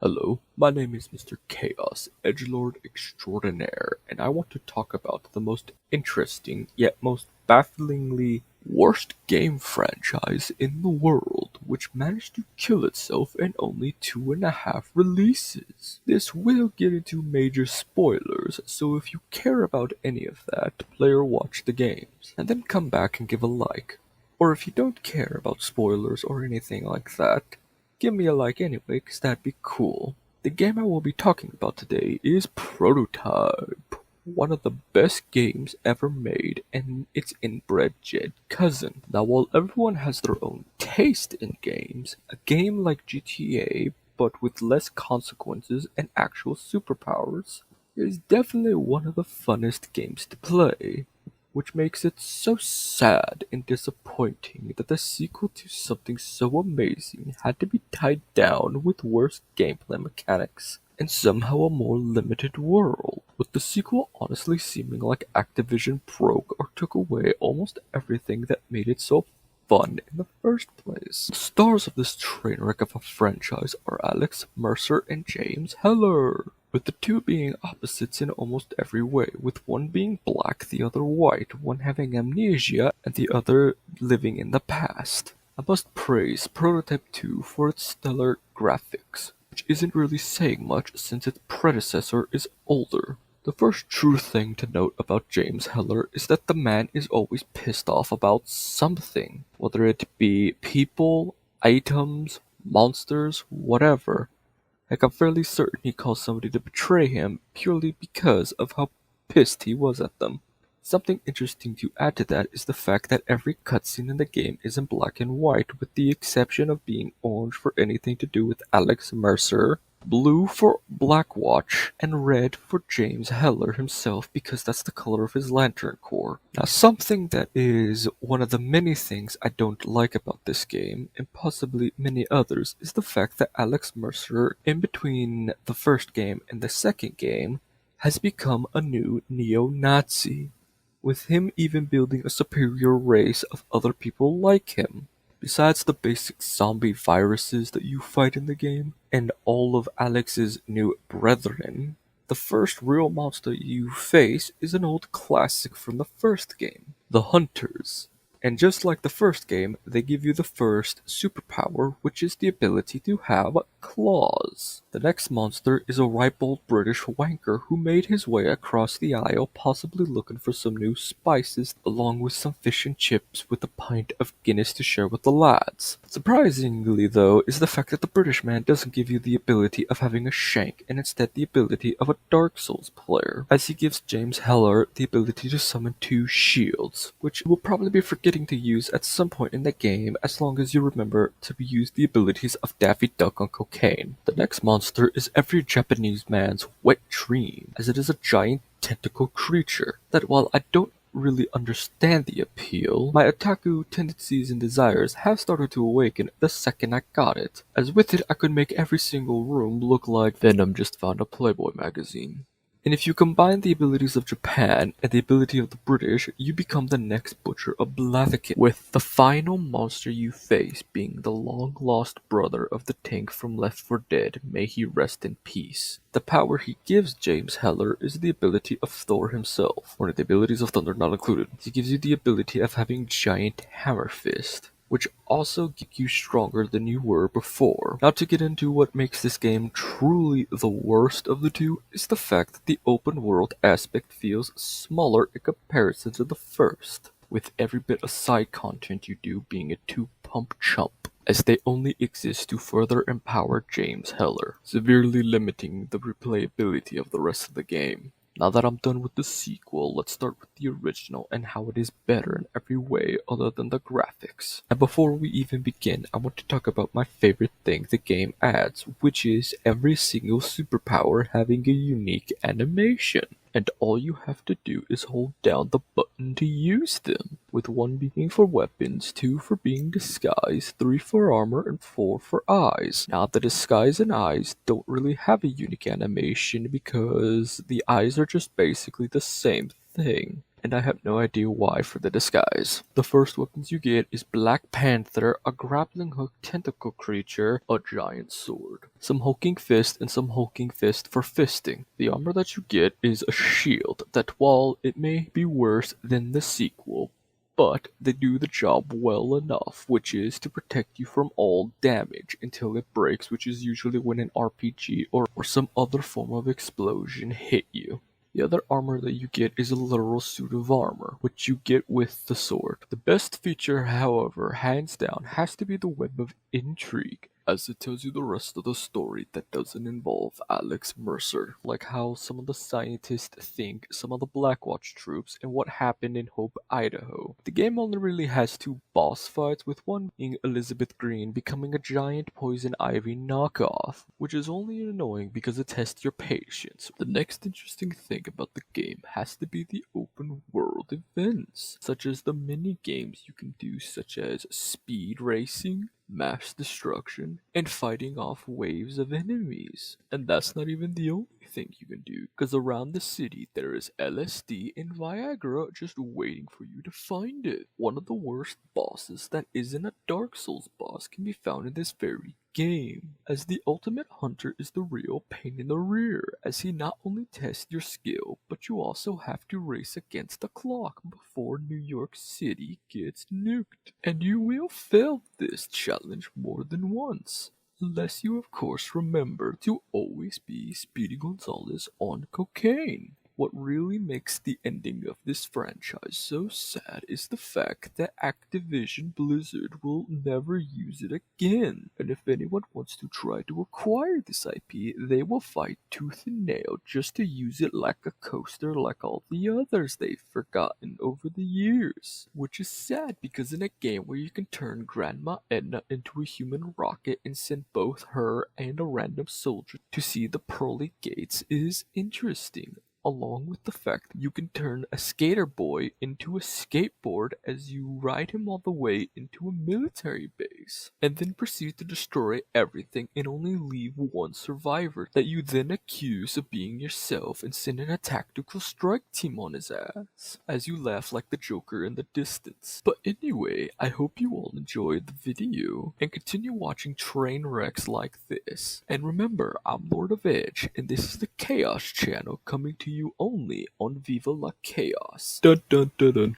Hello, my name is Mr. Chaos, Edgelord Extraordinaire, and I want to talk about the most interesting yet most bafflingly worst game franchise in the world, which managed to kill itself in only 2.5 releases. This will get into major spoilers, so if you care about any of that, play or watch the games, and then come back and give a like. Or if you don't care about spoilers or anything like that, give me a like anyway, 'cause that'd be cool. The game I will be talking about today is Prototype, one of the best games ever made, and its inbred jet cousin. Now, while everyone has their own taste in games, a game like GTA, but with less consequences and actual superpowers, is definitely one of the funnest games to play, which makes it so sad and disappointing that the sequel to something so amazing had to be tied down with worse gameplay mechanics and somehow a more limited world, with the sequel honestly seeming like Activision broke or took away almost everything that made it so fun in the first place. The stars of this train wreck of a franchise are Alex Mercer and James Heller, with the two being opposites in almost every way, with one being black, the other white, one having amnesia, and the other living in the past. I must praise Prototype 2 for its stellar graphics, which isn't really saying much since its predecessor is older. The first true thing to note about James Heller is that the man is always pissed off about something, whether it be people, items, monsters, whatever. Like, I'm fairly certain he caused somebody to betray him purely because of how pissed he was at them. Something interesting to add to that is the fact that every cutscene in the game is in black and white, with the exception of being orange for anything to do with Alex Mercer, blue for Blackwatch, and red for James Heller himself because that's the color of his lantern core. Now, something that is one of the many things I don't like about this game, and possibly many others, is the fact that Alex Mercer, in between the first game and the second game, has become a new neo-Nazi, with him even building a superior race of other people like him. Besides the basic zombie viruses that you fight in the game, and all of Alex's new brethren, the first real monster you face is an old classic from the first game, the Hunters. And just like the first game, they give you the first superpower, which is the ability to have claws. The next monster is a ripe old British wanker who made his way across the aisle, possibly looking for some new spices, along with some fish and chips with a pint of Guinness to share with the lads. Surprisingly, though, is the fact that the British man doesn't give you the ability of having a shank, and instead the ability of a Dark Souls player, as he gives James Heller the ability to summon 2 shields, which you will probably be forgetting to use at some point in the game as long as you remember to use the abilities of Daffy Duck on cocaine. The next monster is every Japanese man's wet dream, as it is a giant tentacle creature that, while I don't really understand the appeal, my otaku tendencies and desires have started to awaken the second I got it, as with it I could make every single room look like Venom just found a Playboy magazine. And if you combine the abilities of Japan and the ability of the British, you become the next Butcher of Blaviken, with the final monster you face being the long-lost brother of the tank from Left 4 Dead, may he rest in peace. The power he gives James Heller is the ability of Thor himself, one of the abilities of Thunder not included. He gives you the ability of having giant hammer fist, which also get you stronger than you were before. Now, to get into what makes this game truly the worst of the two is the fact that the open world aspect feels smaller in comparison to the first, with every bit of side content you do being a 2-pump chump, as they only exist to further empower James Heller, severely limiting the replayability of the rest of the game. Now that I'm done with the sequel, let's start with the original and how it is better in every way other than the graphics. And before we even begin, I want to talk about my favorite thing the game adds, which is every single superpower having a unique animation. And all you have to do is hold down the button to use them, with 1 being for weapons, 2 for being disguised, 3 for armor, and 4 for eyes. Now, the disguise and eyes don't really have a unique animation because the eyes are just basically the same thing. and I have no idea why for the disguise. The first weapons you get is Black Panther, a grappling hook tentacle creature, a giant sword, some hulking fist, and some hulking fist for fisting. The armor that you get is a shield that, while it may be worse than the sequel, but they do the job well enough, which is to protect you from all damage until it breaks, which is usually when an RPG or some other form of explosion hit you. The other armor that you get is a literal suit of armor, which you get with the sword. The best feature, however, hands down, has to be the Web of Intrigue, as it tells you the rest of the story that doesn't involve Alex Mercer, like how some of the scientists think some of the Blackwatch troops and what happened in Hope, Idaho. The game only really has two boss fights, with one being Elizabeth Green becoming a giant poison ivy knockoff, which is only annoying because it tests your patience. The next interesting thing about the game has to be the open world events, such as the mini games you can do, such as speed racing, mass destruction, and fighting off waves of enemies. And that's not even the only thing you can do, because around the city there is LSD and Viagra just waiting for you to find it. One of the worst bosses that isn't a Dark Souls boss can be found in this very game, as the ultimate hunter is the real pain in the rear, as he not only tests your skill, but you also have to race against the clock before New York City gets nuked. And you will fail this challenge more than once, unless you of course remember to always be Speedy Gonzalez on cocaine. What really makes the ending of this franchise so sad is the fact that Activision Blizzard will never use it again. And if anyone wants to try to acquire this IP, they will fight tooth and nail just to use it like a coaster like all the others they've forgotten over the years. Which is sad, because in a game where you can turn Grandma Edna into a human rocket and send both her and a random soldier to see the pearly gates is interesting, along with the fact that you can turn a skater boy into a skateboard as you ride him all the way into a military base, and then proceed to destroy everything and only leave one survivor that you then accuse of being yourself and send in a tactical strike team on his ass, as you laugh like the Joker in the distance. But anyway, I hope you all enjoyed the video and continue watching train wrecks like this. And remember, I'm Lord of Edge, and this is the Chaos channel, coming to you only on Viva La Chaos. Dun dun dun dun.